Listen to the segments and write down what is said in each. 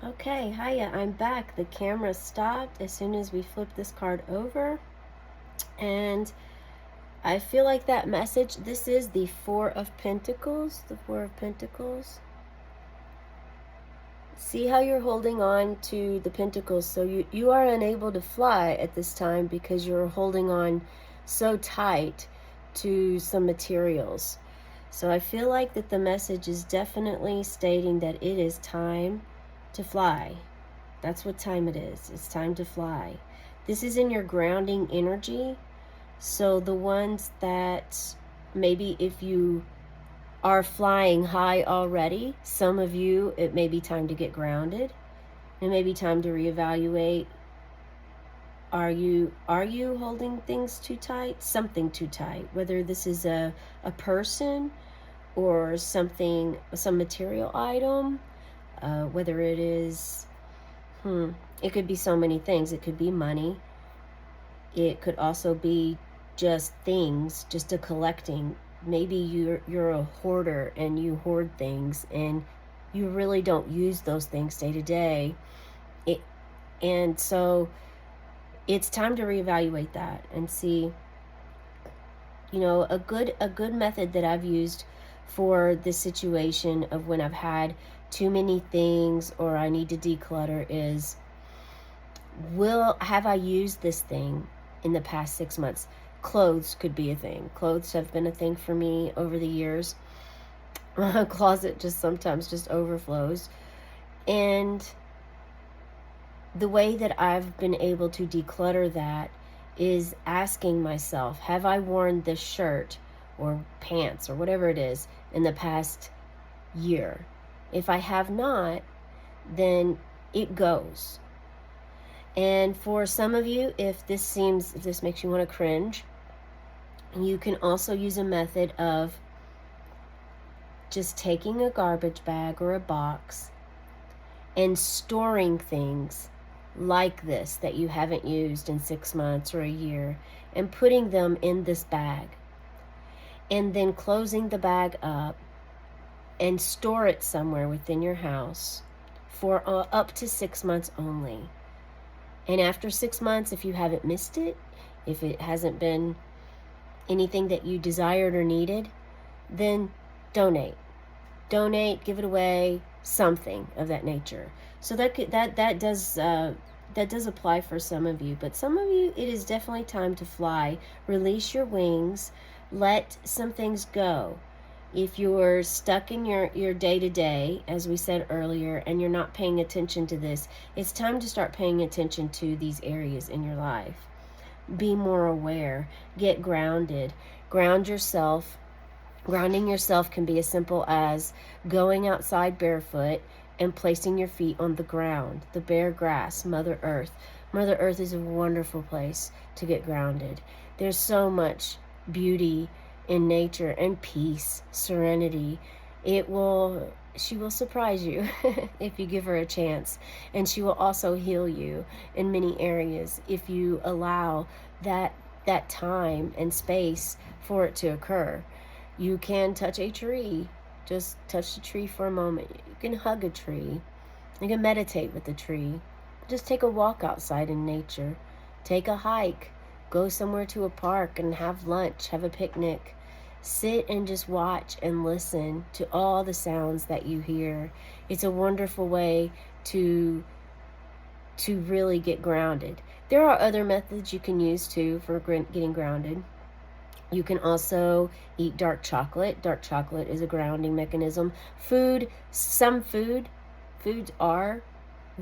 Okay, hiya, I'm back. The camera stopped as soon as we flipped this card over. And I feel like that message, this is the Four of Pentacles. The Four of Pentacles. See how you're holding on to the pentacles. So you are unable to fly at this time because you're holding on so tight to some materials. So I feel like that the message is definitely stating that it is time to fly. That's what time it is. It's time to fly. This is in your grounding energy. So the ones that maybe if you are flying high already, some of you, it may be time to get grounded. It may be time to reevaluate. Are you holding things too tight? Something too tight. Whether this is a person or something, some material item, whether it is it could be so many things. It could be money. It could also be just things, just a collecting. Maybe you're a hoarder and you hoard things and you really don't use those things day to day. It, and so it's time to reevaluate that and see, a good method that I've used for this situation of when I've had too many things or I need to declutter is, will have I used this thing in the past 6 months? Clothes could be a thing. Clothes have been a thing for me over the years. My closet just sometimes just overflows. And the way that I've been able to declutter that is asking myself, have I worn this shirt or pants or whatever it is in the past year? If I have not, then it goes. And for some of you, if this makes you want to cringe, you can also use a method of just taking a garbage bag or a box and storing things like this that you haven't used in 6 months or a year and putting them in this bag. And then closing the bag up and store it somewhere within your house for up to 6 months only. And after 6 months, if you haven't missed it, if it hasn't been anything that you desired or needed, then donate. Donate, give it away, something of that nature. So that does apply for some of you, but some of you, it is definitely time to fly. Release your wings, let some things go. If you're stuck in your day-to-day, as we said earlier, and you're not paying attention to this, it's time to start paying attention to these areas in your life. Be more aware. Get grounded. Ground yourself. Grounding yourself can be as simple as going outside barefoot and placing your feet on the ground, the bare grass, Mother Earth. Mother Earth is a wonderful place to get grounded. There's so much beauty in nature and peace, serenity. She will surprise you if you give her a chance. And she will also heal you in many areas if you allow that time and space for it to occur. You can touch a tree. Just touch the tree for a moment. You can hug a tree. You can meditate with the tree. Just take a walk outside in nature. Take a hike. Go somewhere to a park and have lunch, have a picnic. Sit and just watch and listen to all the sounds that you hear. It's a wonderful way to really get grounded. There are other methods you can use too for getting grounded. You can also eat dark chocolate. Dark chocolate is a grounding mechanism. Some foods are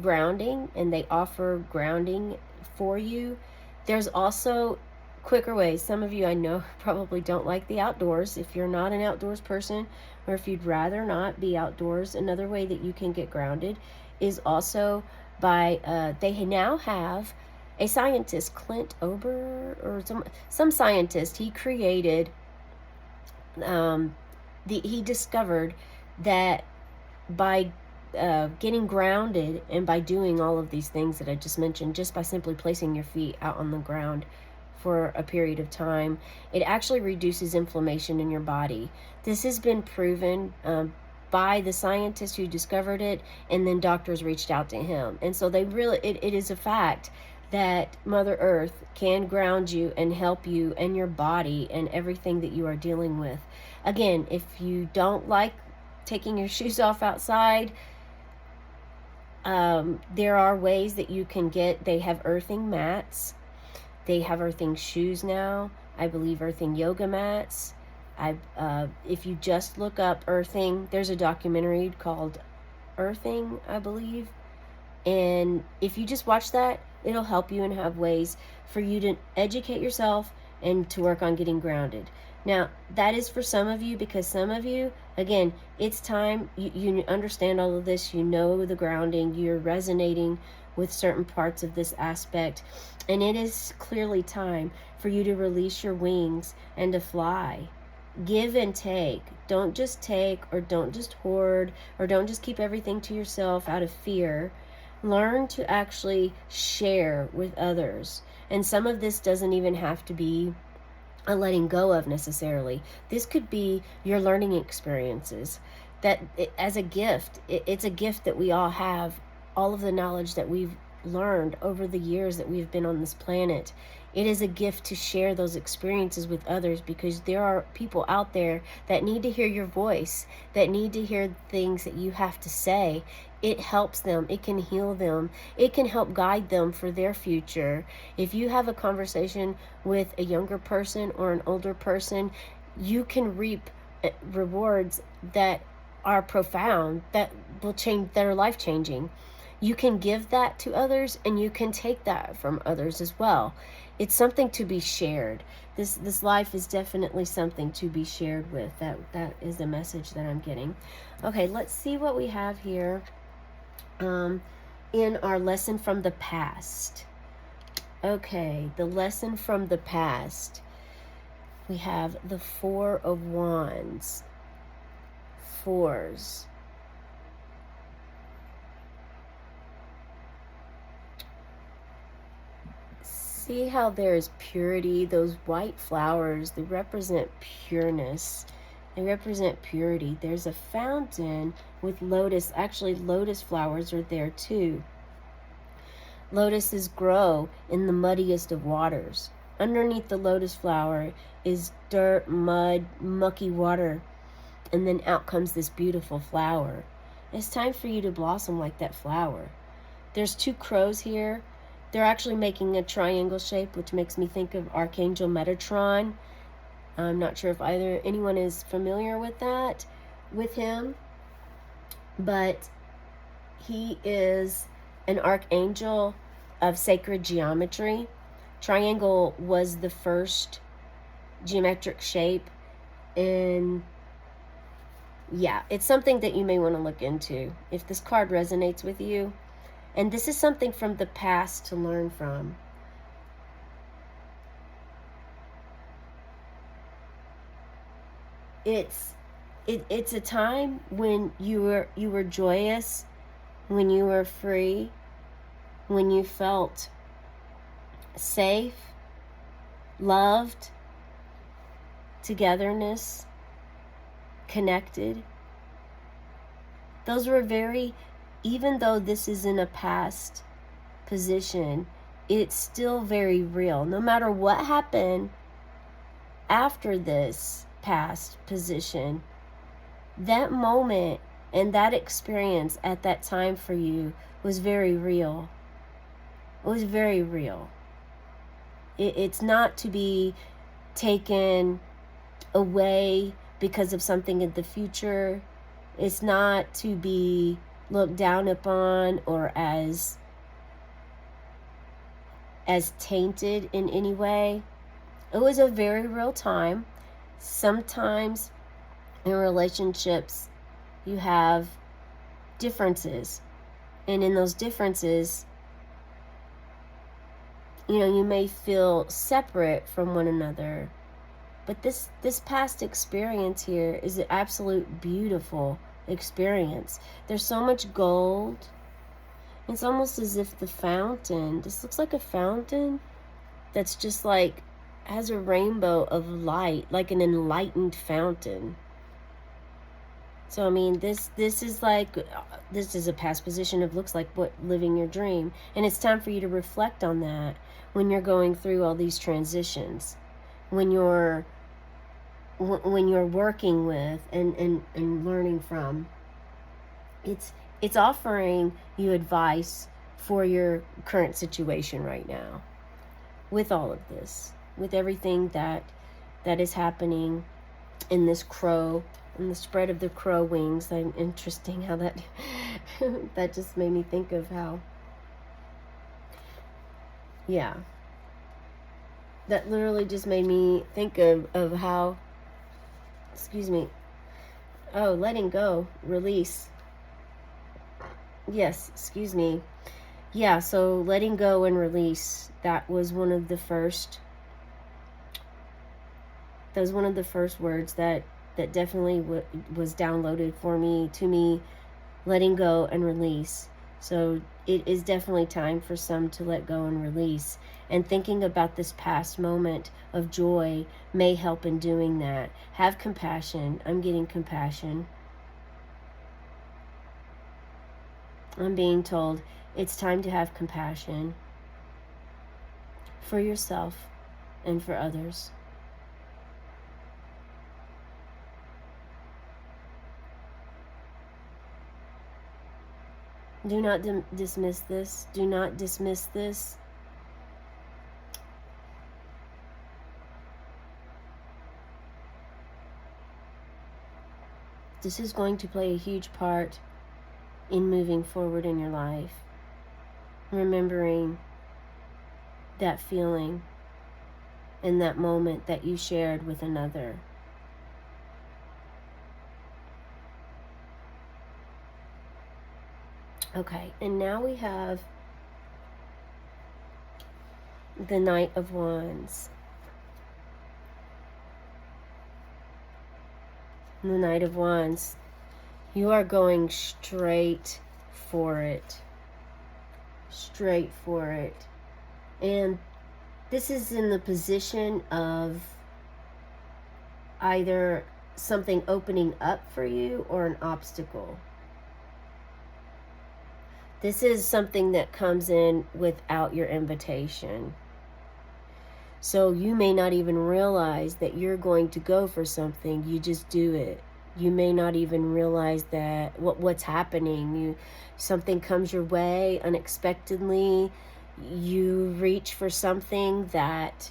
grounding and they offer grounding for you. There's also quicker ways. Some of you I know probably don't like the outdoors. If you're not an outdoors person or if you'd rather not be outdoors, another way that you can get grounded is also by they now have a scientist, Clint Ober, or some scientist. He created he discovered that by getting grounded and by doing all of these things that I just mentioned, just by simply placing your feet out on the ground for a period of time, it actually reduces inflammation in your body. This has been proven by the scientist who discovered it, and then doctors reached out to him. And so they really, it is a fact that Mother Earth can ground you and help you and your body and everything that you are dealing with. Again, if you don't like taking your shoes off outside, there are ways that you can get, they have earthing mats. They have earthing shoes now. I believe earthing yoga mats. If you just look up earthing, there's a documentary called Earthing, I believe. And if you just watch that, it'll help you and have ways for you to educate yourself and to work on getting grounded. Now, that is for some of you, because some of you, again, it's time, you understand all of this, you know the grounding, you're resonating with certain parts of this aspect, and it is clearly time for you to release your wings and to fly. Give and take. Don't just take, or don't just hoard, or don't just keep everything to yourself out of fear. Learn to actually share with others. And some of this doesn't even have to be a letting go of necessarily. This could be your learning experiences, that as a gift, it's a gift that we all have, all of the knowledge that we've learned over the years that we've been on this planet. It is a gift to share those experiences with others, because there are people out there that need to hear your voice, that need to hear things that you have to say. It helps them. It can heal them. It can help guide them for their future. If you have a conversation with a younger person or an older person, you can reap rewards that are profound, that will change, that are life-changing. You can give that to others, and you can take that from others as well. It's something to be shared. This life is definitely something to be shared with. That is the message that I'm getting. Okay, let's see what we have here in our lesson from the past. Okay, the lesson from the past. We have the Four of Wands. Fours. See how there's purity? Those white flowers, they represent pureness. They represent purity. There's a fountain with lotus. Actually, lotus flowers are there too. Lotuses grow in the muddiest of waters. Underneath the lotus flower is dirt, mud, mucky water. And then out comes this beautiful flower. It's time for you to blossom like that flower. There's two crows here. They're actually making a triangle shape, which makes me think of Archangel Metatron. I'm not sure if anyone is familiar with that, with him, but he is an archangel of sacred geometry. Triangle was the first geometric shape, and yeah, it's something that you may want to look into if this card resonates with you. And this is something from the past to learn from. It's a time when you were joyous, when you were free, when you felt safe, loved, togetherness, connected. Those were very, even though this is in a past position, it's still very real. No matter what happened after this past position, that moment and that experience at that time for you was very real. It was very real. It's not to be taken away because of something in the future. It's not to be looked down upon or as tainted in any way. It was a very real time. Sometimes in relationships you have differences, and in those differences, you may feel separate from one another. But this past experience here is an absolute beautiful experience. There's so much gold. It's almost as if the fountain, this looks like a fountain that's just like has a rainbow of light, like an enlightened fountain. So I mean, this is like this is a past position of looks like what living your dream, and it's time for you to reflect on that when you're going through all these transitions, when you're working with and learning from. It's offering you advice for your current situation right now, with all of this, with everything that is happening in this crow and the spread of the crow wings. I'm interesting how that that just made me think of how, yeah, that literally just made me think of how, excuse me, oh, letting go, release. Yes, excuse me. Yeah, so letting go and release, that was one of the first words that definitely was downloaded for me, to me, letting go and release. So it is definitely time for some to let go and release. And thinking about this past moment of joy may help in doing that. Have compassion. I'm getting compassion. I'm being told it's time to have compassion for yourself and for others. Do not dismiss this. Do not dismiss this. This is going to play a huge part in moving forward in your life. Remembering that feeling and that moment that you shared with another. Okay, and now we have the Knight of Wands. The Knight of Wands. You are going straight for it. Straight for it. And this is in the position of either something opening up for you or an obstacle. This is something that comes in without your invitation. So you may not even realize that you're going to go for something. You just do it. You may not even realize that what's happening. Something comes your way unexpectedly. You reach for something that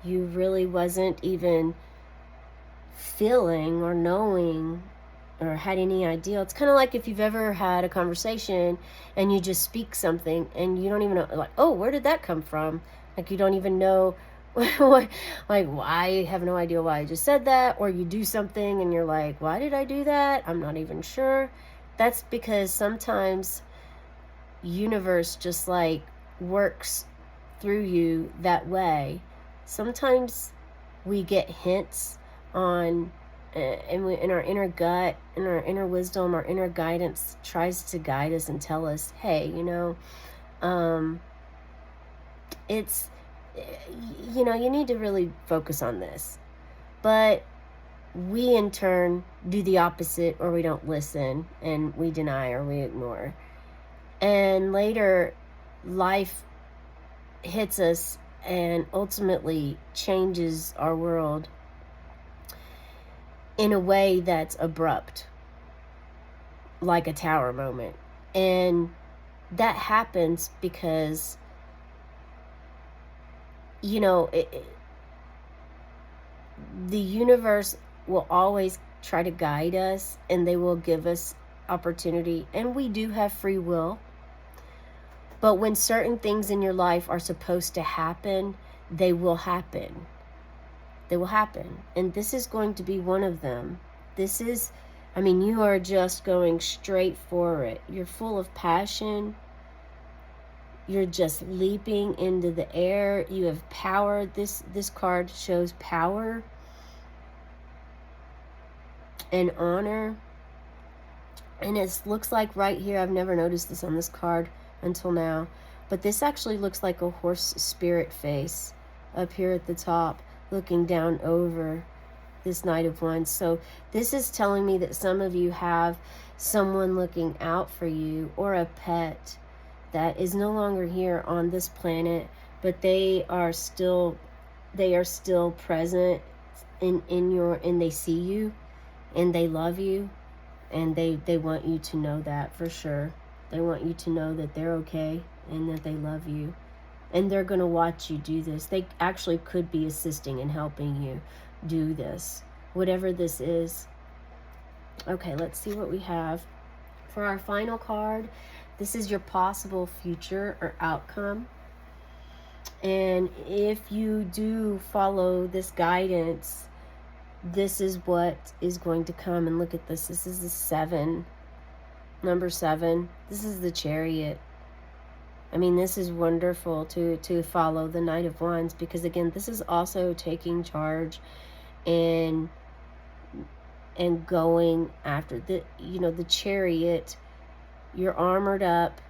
you really wasn't even feeling or knowing or had any idea. It's kind of like if you've ever had a conversation and you just speak something and you don't even know, like, oh, where did that come from? Like, you don't even know like, I have no idea why I just said that. Or you do something and you're like, why did I do that? I'm not even sure. That's because sometimes universe just like works through you that way. Sometimes we get hints on and in our inner gut, in our inner wisdom, our inner guidance tries to guide us and tell us, hey, it's, you need to really focus on this. But we in turn do the opposite, or we don't listen and we deny or we ignore. And later life hits us and ultimately changes our world in a way that's abrupt, like a tower moment. And that happens because, the universe will always try to guide us, and they will give us opportunity. And we do have free will. But when certain things in your life are supposed to happen, they will happen. They will happen. And this is going to be one of them. You are just going straight for it. You're full of passion. You're just leaping into the air. You have power. This card shows power and honor. And it looks like right here, I've never noticed this on this card until now, but this actually looks like a horse spirit face up here at the top, looking down over this Knight of Wands. So this is telling me that some of you have someone looking out for you, or a pet that is no longer here on this planet, but they are still present in your, and they see you and they love you, and they want you to know that for sure. They want you to know that they're okay and that they love you. And they're going to watch you do this. They actually could be assisting and helping you do this, whatever this is. Okay, let's see what we have. For our final card, this is your possible future or outcome. And if you do follow this guidance, this is what is going to come. And look at this. This is the 7. Number 7. This is the Chariot. I mean, this is wonderful to follow the Knight of Wands, because again, this is also taking charge and going after the, the Chariot. You're armored up.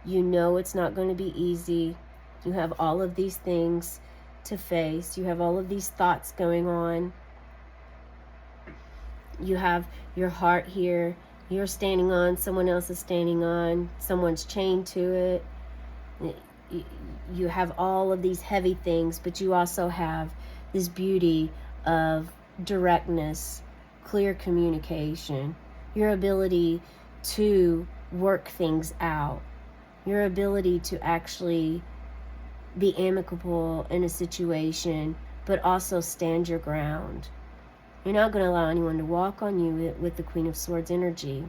You know it's not going to be easy. You have all of these things to face. You have all of these thoughts going on. You have your heart here. You're standing on, someone else is standing on, someone's chained to it. You have all of these heavy things, but you also have this beauty of directness, clear communication, your ability to work things out, your ability to actually be amicable in a situation, but also stand your ground. You're not going to allow anyone to walk on you with the Queen of Swords energy.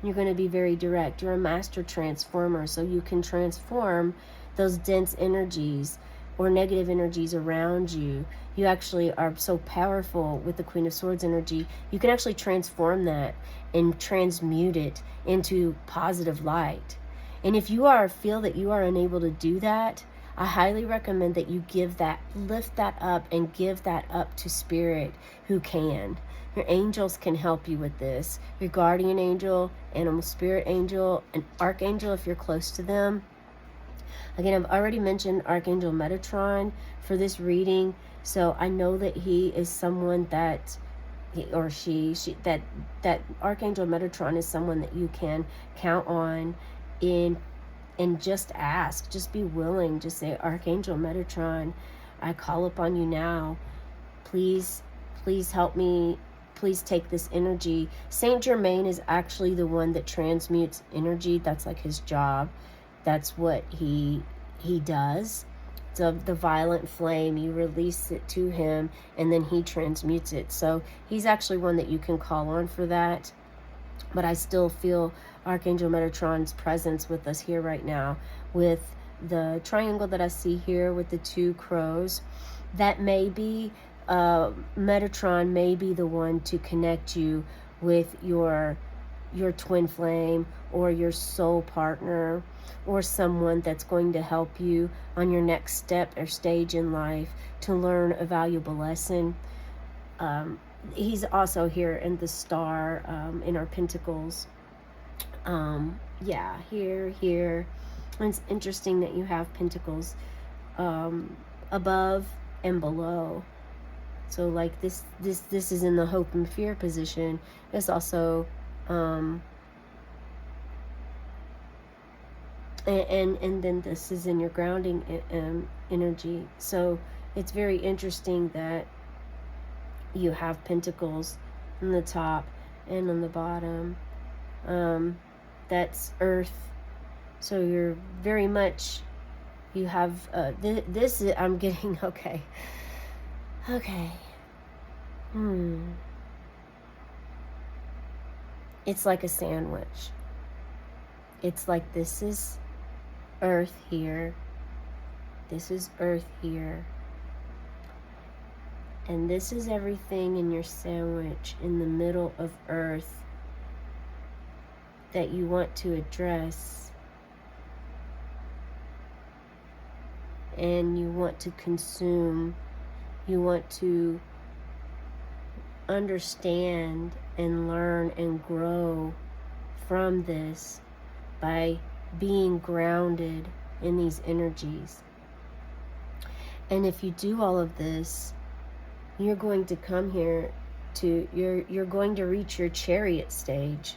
You're going to be very direct. You're a master transformer, so you can transform those dense energies or negative energies around you. You actually are so powerful with the Queen of Swords energy. You can actually transform that and transmute it into positive light. And if you feel that you are unable to do that, I highly recommend that you lift that up and give that up to Spirit, who can. Your angels can help you with this. Your guardian angel, animal spirit angel, an archangel if you're close to them. Again, I've already mentioned Archangel Metatron for this reading, so I know that he is someone that, that Archangel Metatron is someone that you can count on and just ask, just be willing, just say, Archangel Metatron, I call upon you now. Please help me. Please take this energy. Saint Germain is actually the one that transmutes energy. That's like his job. That's what he does. So the violent flame, you release it to him, and then he transmutes it. So he's actually one that you can call on for that. But I still feel Archangel Metatron's presence with us here right now, with the triangle that I see here with the 2 crows. That may be, Metatron may be the one to connect you with your twin flame or your soul partner, or someone that's going to help you on your next step or stage in life to learn a valuable lesson. He's also here in the star, in our pentacles. Yeah, here. And it's interesting that you have pentacles above and below. So like this is in the hope and fear position. It's also and then this is in your grounding energy. So it's very interesting that you have pentacles on the top and on the bottom. That's earth. So you're very much, you have this is, I'm getting, okay. It's like a sandwich. It's like this is earth here, this is earth here, and this is everything in your sandwich in the middle of earth that you want to address and you want to consume. You want to understand and learn and grow from this by being grounded in these energies. And if you do all of this, You're going to come here to, you're going to reach your chariot stage.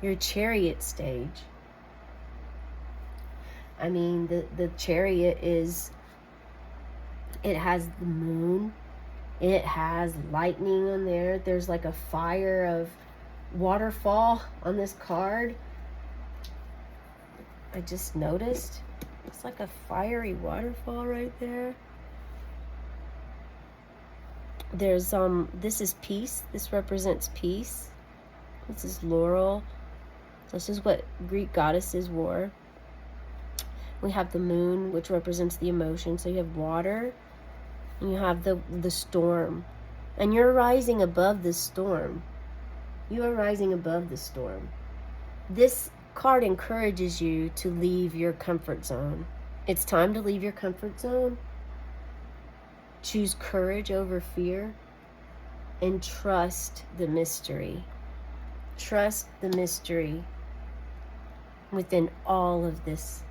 Your chariot stage. I mean, the chariot is, it has the moon. It has lightning on there. There's like a fire of waterfall on this card. I just noticed. It's like a fiery waterfall right there. There's this is peace. This represents peace. This is laurel. This is what Greek goddesses wore. We have the moon, which represents the emotion. So you have water, and you have the storm. And you're rising above the storm. You are rising above the storm. This card encourages you to leave your comfort zone. It's time to leave your comfort zone. Choose courage over fear. And trust the mystery. Trust the mystery within all of this.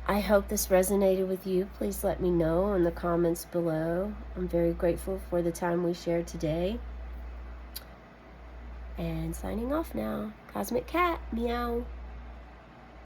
I hope this resonated with you. Please let me know in the comments below. I'm very grateful for the time we shared today. And signing off now. Cosmic Cat, meow.